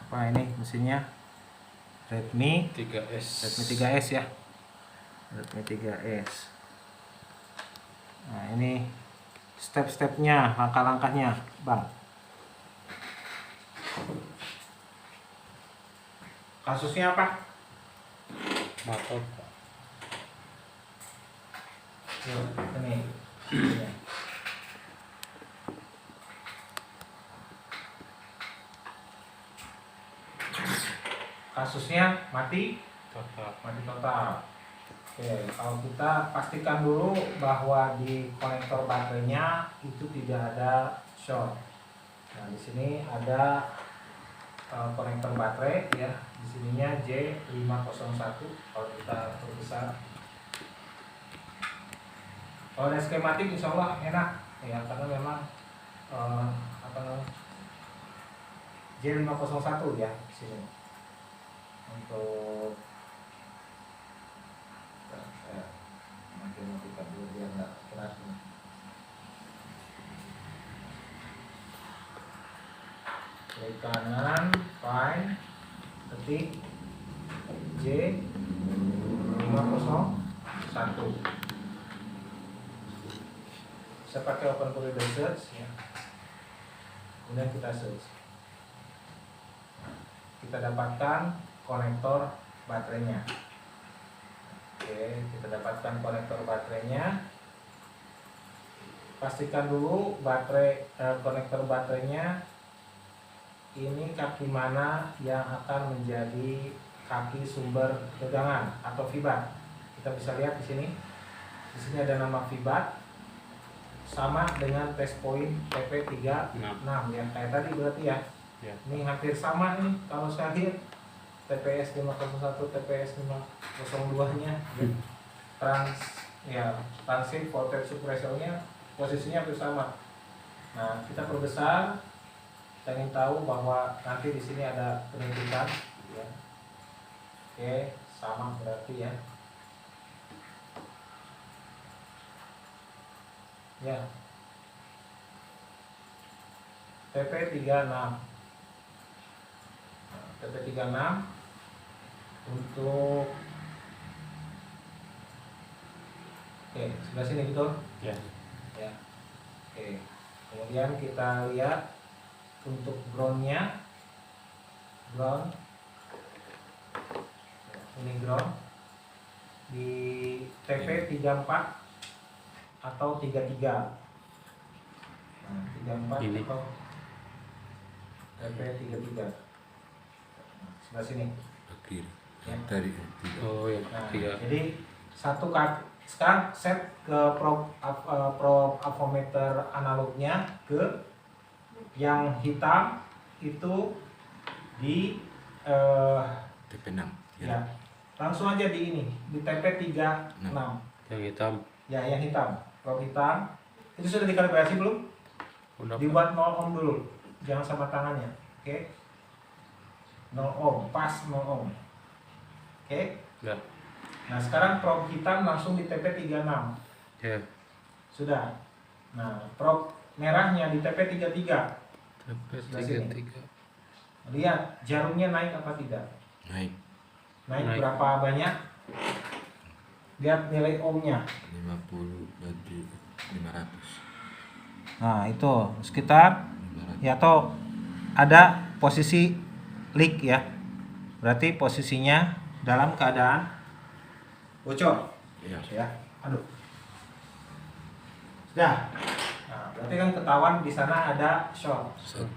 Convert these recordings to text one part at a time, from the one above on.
Apa ini mesinnya? Redmi 3S ya. Redmi 3S. Nah, ini step-stepnya, langkah-langkahnya, Bang. Kasusnya apa? motor. Ini. Kasusnya mati Total. Oke, kalau kita pastikan dulu bahwa di konektor baterainya itu tidak ada short. Nah, di sini ada konektor baterai ya. Di sininya J501 kalau kita perbesar. Kalau ada skematik insya Allah enak ya, karena memang J501 ya di sini. Untuk makin kita dulu biar nggak keras nih. Klik kanan, find, ketik J501. Bisa pakai open corridor search ya. Kemudian kita search. Kita dapatkan konektor baterainya. Oke, kita dapatkan konektor baterainya. Pastikan dulu konektor baterainya ini kaki mana yang akan menjadi kaki sumber tegangan atau fibat. Kita bisa lihat di sini. Di sini ada nama fibat sama dengan test point TP36 ya, kayak tadi berarti ya. Ya. Ini hampir sama nih kalau saya lihat. TPS 501, TPS 502-nya transit voltage suppressornya posisinya hampir sama. Nah, kita perbesar, kita ingin tahu bahwa nanti di sini ada penunjukan ya. Oke, sama berarti ya. Ya. TP36. TP36 untuk sebelah sini betul? Ya. Ya. Oke. Kemudian kita lihat untuk groundnya, ground. Ini ground di TP34 atau 33. Nah, 34 ini. atau TP33. Sebelah sini. Kiri. Ya. Dari Oh ya. Nah, 3. jadi satu kaki. Sekarang set ke probe avometer analognya ke yang hitam itu di TP6. ya. Langsung aja di ini di TP36. Yang hitam. Ya, yang hitam. Probe hitam. Itu sudah dikalibrasi belum? Udah. Dibuat 0 ohm dulu. Jangan sama tangannya. Oke. 0 ohm, pas 0 ohm. Oke. Ya. Nah, sekarang probe hitam langsung di TP36. Ya. Sudah. Nah, probe merahnya di TP33. TP33. Lihat jarumnya naik apa tidak? Naik Naik berapa banyak? Lihat nilai ohmnya. 50 berarti 500. Nah, itu sekitar 500. ya, atau ada posisi leak ya. Berarti posisinya dalam keadaan bocor. Iya. Ya. Aduh. Sudah. Nah, berarti kan ketahuan di sana ada short. Ya.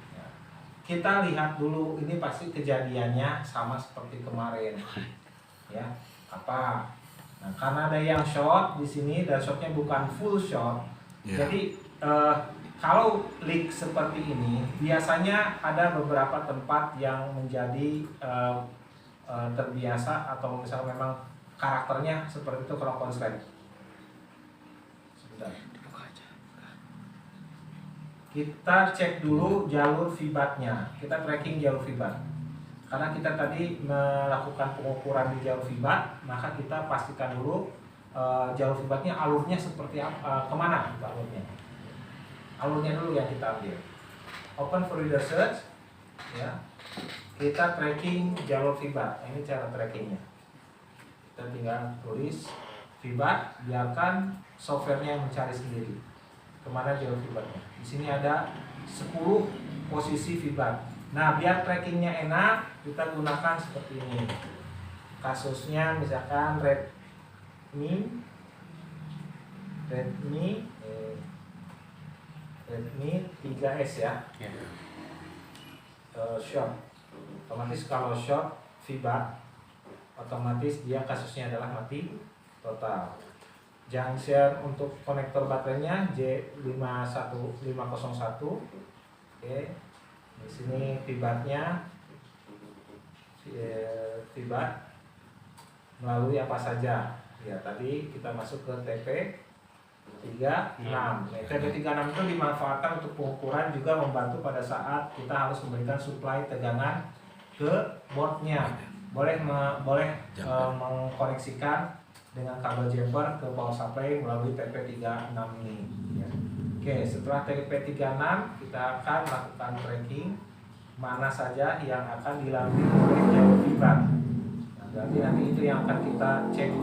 Kita lihat dulu, ini pasti kejadiannya sama seperti kemarin. Ya. Apa? Nah, karena ada yang short di sini dan shortnya bukan full short. Ya. Jadi kalau leak seperti ini biasanya ada beberapa tempat yang menjadi terbiasa atau misalnya memang karakternya seperti itu kalau konslet. Sebentar. Kita cek dulu jalur fibatnya. Kita tracking jalur fibat. Karena kita tadi melakukan pengukuran di jalur fibat, maka kita pastikan dulu jalur fibatnya alurnya seperti apa, kemana alurnya. Alurnya dulu yang kita ambil. Open corridor search, ya. kita tracking jalur fibat. Ini cara trackingnya. Kita tinggal tulis fibat, biarkan softwarenya yang mencari sendiri kemana jalur fibatnya. Di sini ada 10 posisi fibat. Nah, biar trackingnya enak, kita gunakan seperti ini. Kasusnya misalkan Redmi 3S ya. Short. Otomatis kalau short fibat, otomatis dia kasusnya adalah mati total. Junction untuk konektor baterainya J51501. Oke. Di sini fibatnya fibat melalui apa saja. Ya, tadi kita masuk ke TP36. TP36 itu dimanfaatkan untuk pengukuran, juga membantu pada saat kita harus memberikan suplai tegangan ke boardnya. Boleh mengkoneksikan dengan kabel jumper ke power supply melalui TP36 ini. Ya. Oke, setelah TP36 kita akan lakukan tracking mana saja yang akan dilalui oleh jalur fibat. Nah, berarti nanti itu yang akan kita cek.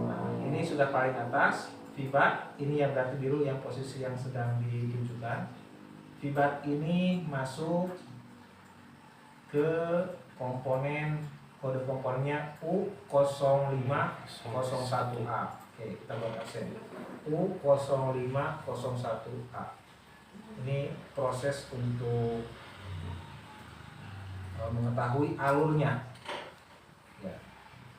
Nah, ini sudah paling atas fibat. Ini yang berarti biru, yang posisi yang sedang ditunjukkan. Fibat ini masuk ke komponen, kode komponennya U0501A. Oke, kita buat absen. U0501A. Ini proses untuk mengetahui alurnya. Ya.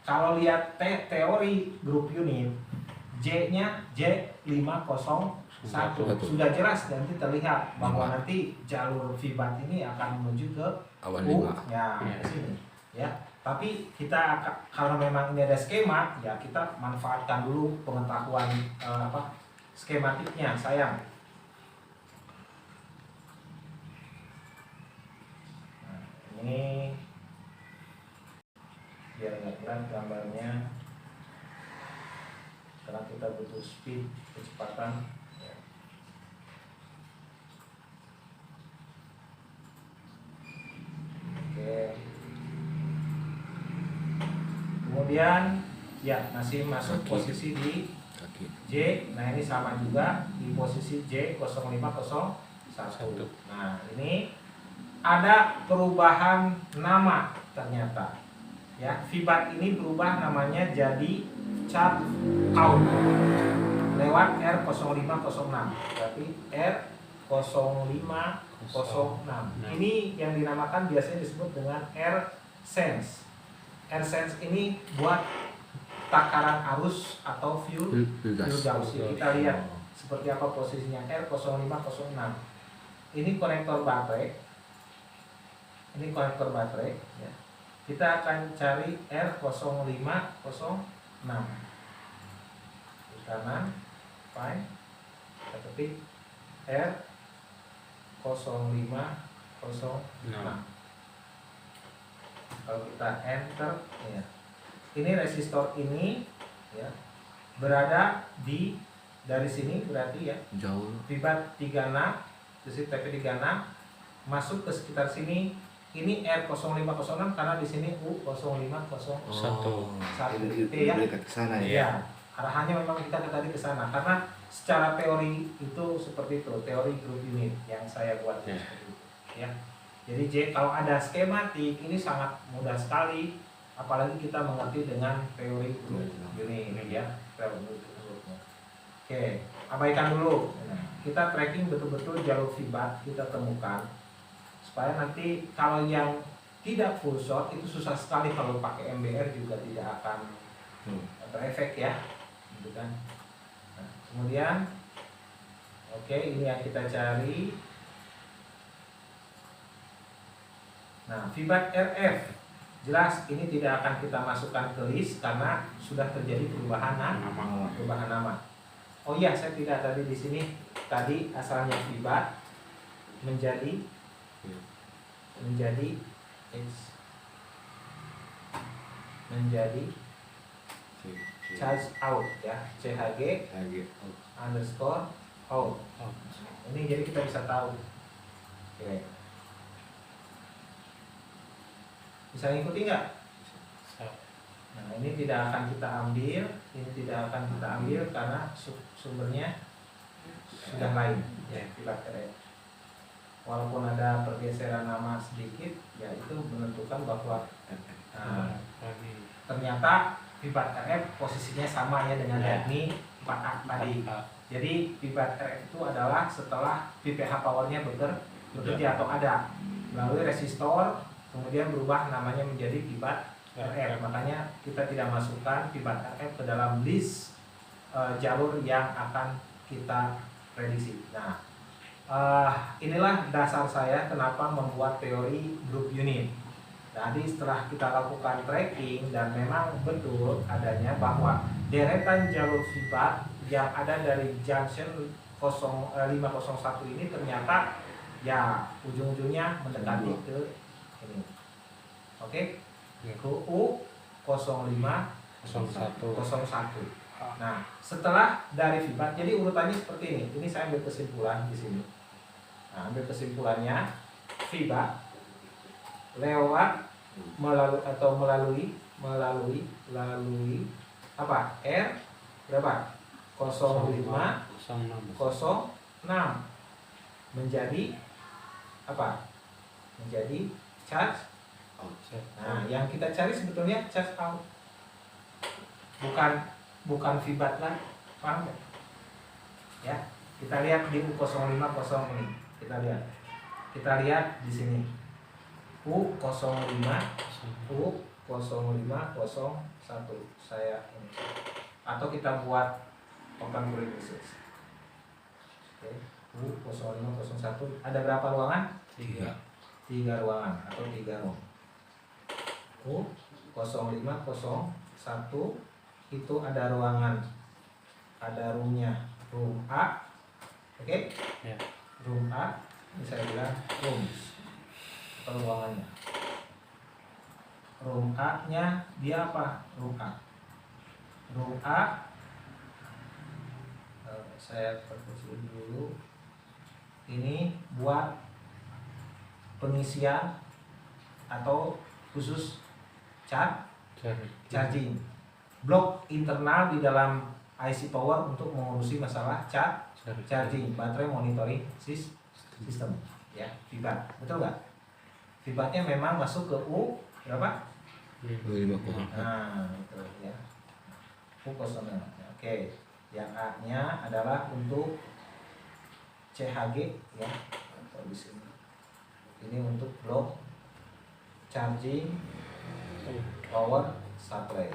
Kalau lihat teori grup unit, J-nya J501 sudah jelas, nanti terlihat bahwa nanti jalur fibat ini akan menuju ke Awan U, 5. ya, ke sini. Ya, tapi kita kalau memang ini ada skema, ya kita manfaatkan dulu pengetahuan skematiknya, sayang. Nah, ini biar nggak berat gambarnya, karena kita butuh speed, kecepatan. Ya. Oke. Kemudian ya masih masuk posisi di J. Nah, ini sama juga di posisi J0501. Nah, ini ada perubahan nama ternyata. Ya, fibat ini berubah namanya jadi chart out lewat R0506. Berarti R0506. Ini yang dinamakan biasanya disebut dengan R-Sense. R-Sense ini buat takaran arus atau fuel gauge. Kita lihat seperti apa posisinya R0506. Ini konektor baterai. Ini konektor baterai. Ya. Kita akan cari R0506. Di kanan, fine. Kita ketik R0506. Kalau kita enter, ya. Ini resistor ini, ya, berada di dari sini berarti ya. Jauh. Fibat 36, sisi TP36 masuk ke sekitar sini. Ini R0506 karena di sini U0501. Itu ya. Dekat ke sana ya. Ya, arahannya memang kita tadi ke sana karena secara teori itu seperti itu, teori grup unit yang saya buat seperti itu, ya. Jadi kalau ada skematik ini sangat mudah sekali, apalagi kita mengerti dengan teori grup unit ya, teori grupnya. Oke, abaikan dulu. Kita tracking betul-betul jalur fibat kita temukan, supaya nanti kalau yang tidak full short itu susah sekali, kalau pakai MBR juga tidak akan berefek ya, gitu kan. Nah, kemudian oke, ini yang kita cari. Nah, fibat RF jelas ini tidak akan kita masukkan ke list karena sudah terjadi perubahan nama. Oh iya, saya tidak tadi di sini. Tadi asalnya fibat menjadi charge out ya, CHG underscore out. Ini jadi kita bisa tahu. Oke. Bisa ngikuti nggak? Bisa. Nah, ini tidak akan kita ambil, karena sumbernya sudah lain, ya, fibat RF. Walaupun ada pergeseran nama sedikit, ya itu menentukan bahwa ternyata fibat RF posisinya sama ya dengan yakni 4A tadi. Jadi fibat RF itu adalah setelah VPH powernya bekerja atau ada melalui resistor, kemudian berubah namanya menjadi fibat RF. Makanya kita tidak masukkan fibat RF ke dalam list jalur yang akan kita prediksi. Nah, inilah dasar saya kenapa membuat teori group unit. Jadi setelah kita lakukan tracking dan memang betul adanya bahwa deretan jalur fibat yang ada dari junction 501 ini ternyata ya ujung-ujungnya mendekati ke ini. Oke? Ke U0501. Nah, setelah dari fibat, jadi urutannya seperti ini. Ini saya ambil kesimpulan di sini. Nah, ambil kesimpulannya fibat lewat melalui apa? R berapa? 0506 menjadi apa? Menjadi charge out. Nah, yang kita cari sebetulnya charge out. Bukan fibat lah, paham ya? Ya, kita lihat di U050 ini. Kita lihat di sini. U0501 saya ini. Atau kita buat open grid khusus. Oke, U0501 ada berapa ruangan? 3 ruangan atau 3 room. U0501 itu ada ruangan, ada roomnya, room A, oke? Ya. Room A, ini saya bilang rooms atau ruangannya. Room A nya dia apa? Room A saya perkecil dulu. Ini buat pengisian atau khusus charging. Blok internal di dalam IC power untuk mengurusi masalah charging baterai monitoring system, ya, fibat. Betul nggak? Fibatnya memang masuk ke U berapa? 5,4. Nah, itu ya. U0. Oke. Yang A-nya adalah untuk CHG, ya. Atau di sini. Ini untuk blok charging power supply.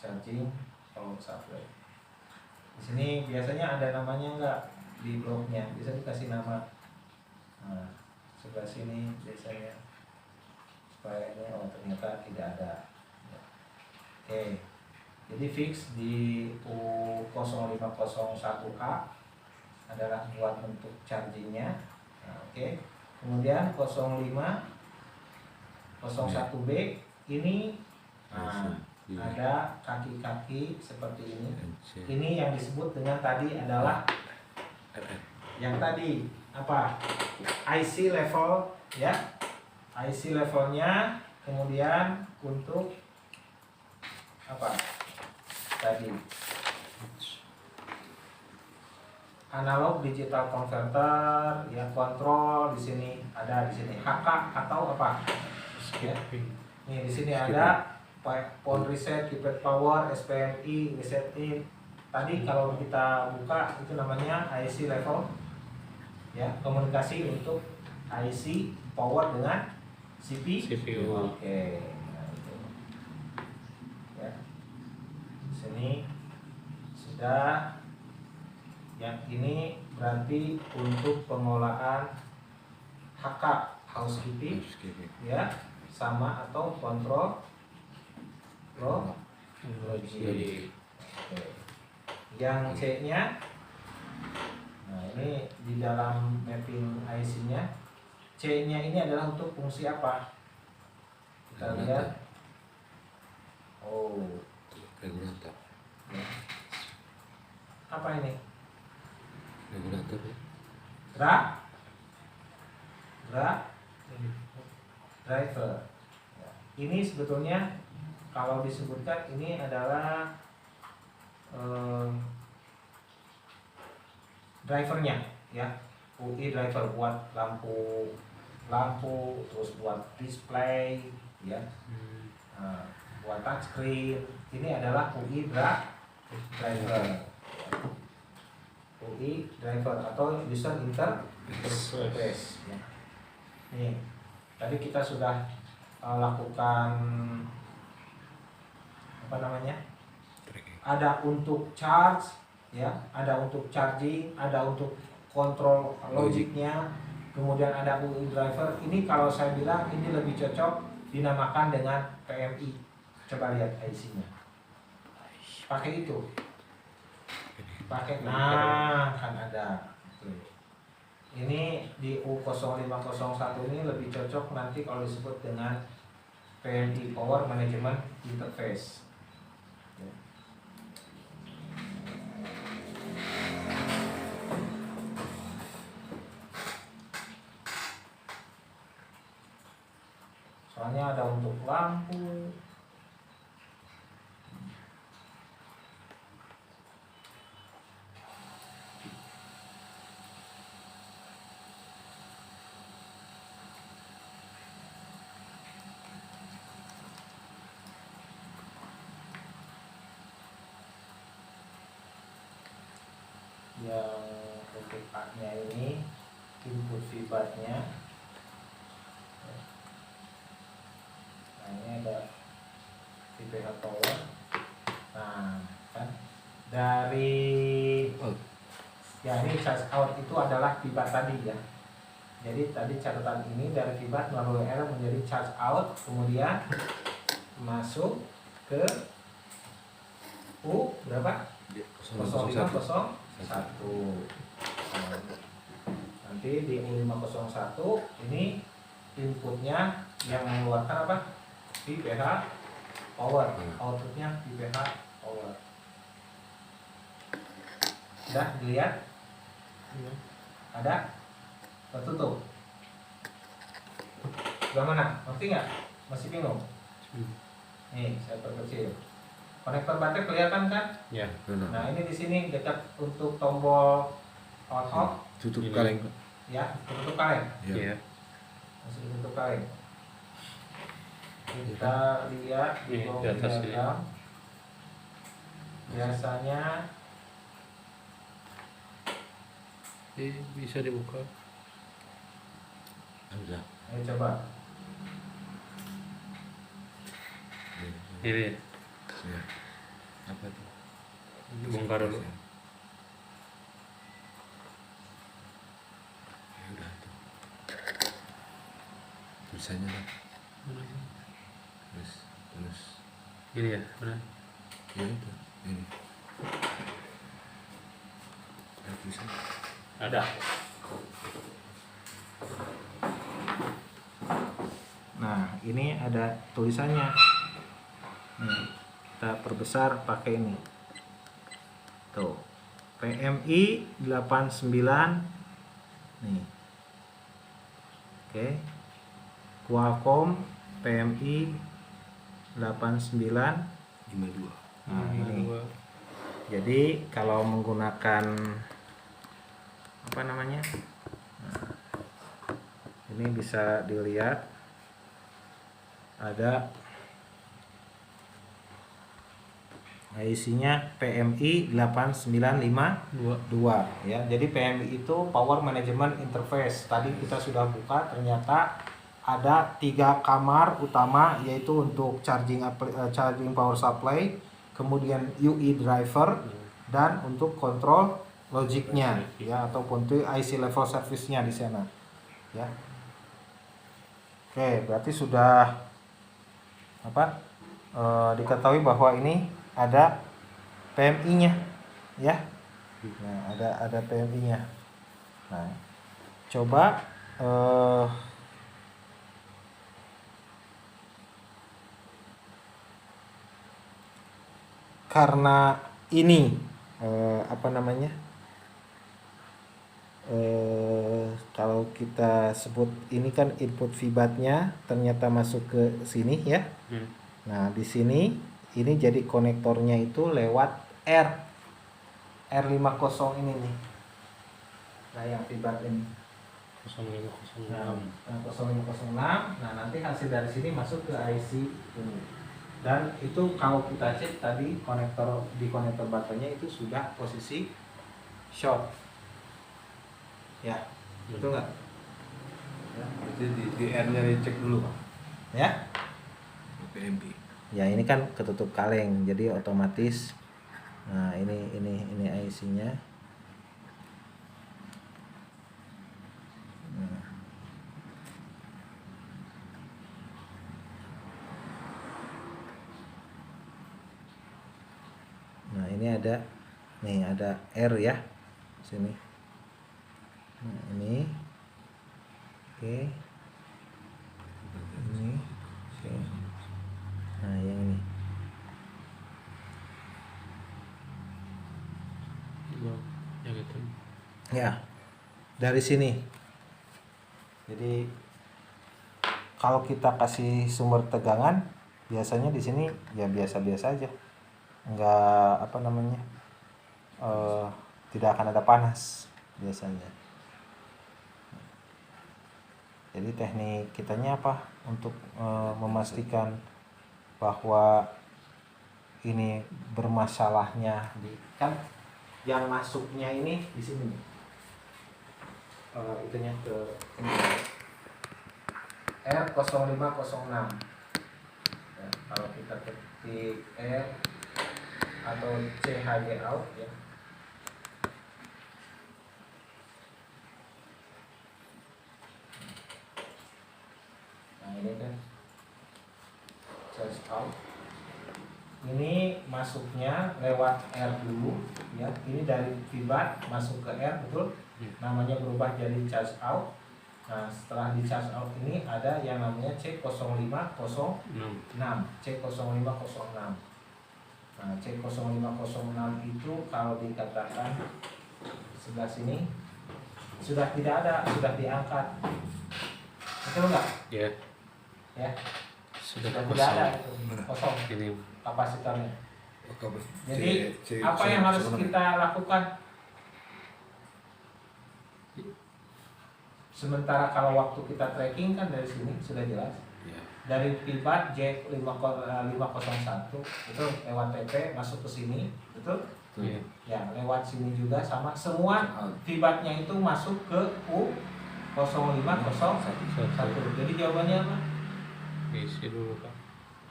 Charging power supply. Di sini biasanya ada namanya enggak di bloknya? Bisa dikasih nama. Nah, sebelah sini biasanya supaya ini ternyata tidak ada. Oke. Jadi fix di U0501A adalah buat untuk chargingnya. Nah, oke. Kemudian 0501B ini ada kaki-kaki seperti ini. Ini yang disebut dengan tadi adalah yang tadi apa? IC level, ya. IC levelnya, kemudian untuk apa? Tadi analog digital converter, ya, kontrol di sini ada, di sini HK atau apa? Ya. Nih di sini ada phone reset, keypad power, SPMI, reset in. Tadi kalau kita buka itu namanya IC level, ya, komunikasi untuk IC power dengan CPU. Oke. Nah, itu. Ya. Di sini sudah. Yang ini berarti untuk pengolahan HK, housekeeping, ya, sama atau kontrol logic. Yang C-nya, nah ini di dalam mapping IC-nya, C-nya ini adalah untuk fungsi apa? Kita lihat. Oh, Regulator. ya. Apa ini? Regulator. driver. Ya. Ini sebetulnya kalau disebutkan ini adalah drivernya, ya. UI driver buat lampu, terus buat display, ya. Buat touchscreen. Ini adalah UI driver. UI driver atau user interface. Ya. Nih, tadi kita sudah lakukan apa namanya? Ada untuk charge, ya, ada untuk charging, ada untuk kontrol logiknya, kemudian ada UI driver. Ini kalau saya bilang ini lebih cocok dinamakan dengan PMI. Coba lihat IC-nya. Pakai itu. Pakai, nah kan ada. Ini di U0501 ini lebih cocok nanti kalau disebut dengan PMI, Power Management Interface. Soalnya ada untuk lampu, yang untuk A-nya ini input feedback-nya. Nah, ini ada VPH power. Nah, kan dari ya ini charge out itu adalah feedback tadi, ya. Jadi tadi catatan ini dari feedback melalui R menjadi charge out, kemudian masuk ke U berapa? 0501. Nanti di U501 ini inputnya yang mengeluarkan apa? VPH power, outputnya VPH power. Sudah dilihat? Ada? Tertutup? Bagaimana? Ngerti nggak? Masih bingung? Nih, saya perkecil. Konektor baterai kelihatan kan? Ya. Nah, ini di sini dekat untuk tombol on off, Tutup Ini. kaleng. ya, tutup kaleng. Ya. Masih ditutup kaleng. Kita lihat di Ini bawah di atas ini. diagram. Biasanya Bisa dibuka. Sudah. ayo coba. Ini Ya. Apa itu? bongkar dulu. Ya udah itu. Tulisannya lah. Terus. Ini ya, benar. Ya itu. Ini. Ada tulisan. Ada. Nah, ini ada tulisannya. Nih, kita perbesar pakai ini. Tuh. PMI 89. Nih. Oke. Qualcomm PMI 89. 52. Nah, ini. Jadi kalau menggunakan apa namanya? Nah, ini bisa dilihat ada IC-nya PMI 8952 ya. Jadi PMI itu Power Management Interface. Tadi kita sudah buka, ternyata ada 3 kamar utama, yaitu untuk charging power supply, kemudian UI driver, dan untuk kontrol logiknya ya, ataupun itu IC level service-nya di sana ya. Oke, berarti sudah apa? Diketahui bahwa ini ada PMI-nya ya. Nah, ada PMI-nya. Nah, coba karena ini apa namanya? kalau kita sebut ini kan input VBAT-nya ternyata masuk ke sini ya. Nah, di sini ini jadi konektornya itu lewat R50 ini nih. Nah, yang VBAT ini. 0506. Nah, 0506. Nah, nanti hasil dari sini masuk ke IC ini. Dan itu kalau kita cek tadi konektor baterainya itu sudah posisi short. Ya, betul nggak? Ya, berarti di R-nya dicek dulu Pak. Ya. PMB. Ya, ini kan ketutup kaleng, jadi otomatis. Nah, ini IC-nya. Nah, ini ada R ya sini. Nah, ini oke. Ini oke. Nah, yang ini Ya gitu. ya dari sini. Jadi kalau kita kasih sumber tegangan biasanya di sini ya biasa-biasa aja, nggak tidak akan ada panas biasanya. Jadi teknik kitanya apa untuk memastikan bahwa ini bermasalahnya kan yang masuknya ini di sini nih. Itunya ke R0506 ya, kalau kita ketik R atau CHG out ya. Nah, ini kan charge out. Ini masuknya lewat R dulu ya. Ini dari VBAT masuk ke R, betul? Namanya berubah jadi charge out. Nah, setelah di charge out ini ada yang namanya C0506. C0506. Nah, C0506 itu kalau dikatakan sebelah sini sudah tidak ada, sudah diangkat. Betul nggak? Ya. Ya. Sudah Tidak ada itu, kosong Ini kapasitornya. Oke, Jadi apa yang harus kita lakukan? Sementara kalau waktu kita tracking kan dari sini sudah jelas. ya. Dari VBAT J501 itu lewat TP masuk ke sini, betul? Iya. Ya, lewat sini juga sama. Semua VBAT-nya itu masuk ke U0501. Jadi jawabannya apa? Isi dulu Pak.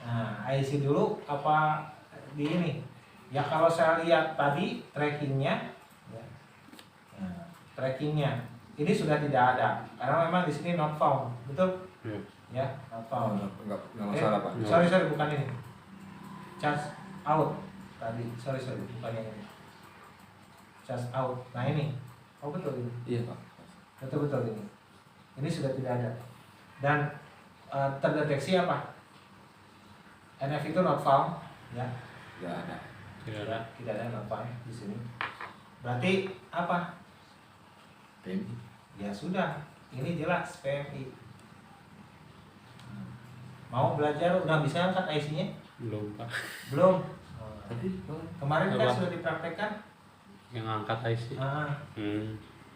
Nah, IC dulu apa di ini? Ya kalau saya lihat tadi trackingnya, ya. Nah, trackingnya ini sudah tidak ada karena memang di sini not found, betul? Ya, not found. Enggak masalah Pak. Sorry bukan ini. Charge out tadi. Sorry bukan yang ini. Charge out. Nah ini. Oh betul ini. Iya Pak. Betul ini. Ini sudah tidak ada. Dan terdeteksi apa? NF itu not found, ya. Enggak ada. Tidak ada not found di sini. Berarti apa? PMB. Ya sudah, ini jelas PMI. Mau belajar udah bisa angkat IC-nya? Belum Pak. Belum. Tadi Kemarin kan Apa? sudah dipraktekkan. Yang angkat IC.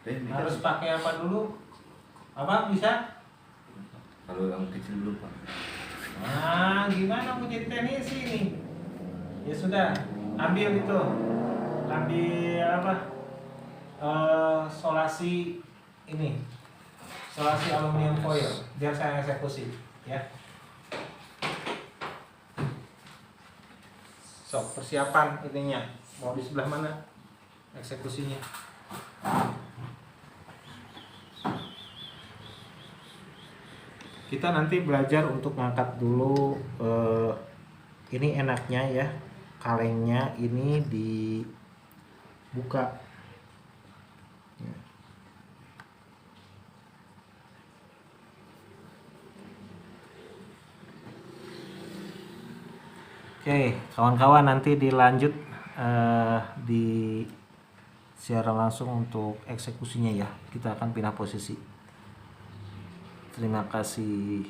PMB. Harus pakai apa dulu? Apa bisa? Kalau yang kecil dulu Pak. Nah, gimana mau jadi teknisi ini? Ya sudah, ambil itu. Ambil apa? Solasi ini. Solasi aluminium foil biar saya eksekusi, ya. Sok persiapan ininya. Mau di sebelah mana? Eksekusinya. Kita nanti belajar untuk ngangkat dulu ini enaknya ya, kalengnya ini dibuka. Ya. Oke, kawan-kawan nanti dilanjut di secara langsung untuk eksekusinya ya. Kita akan pindah posisi. Terima kasih.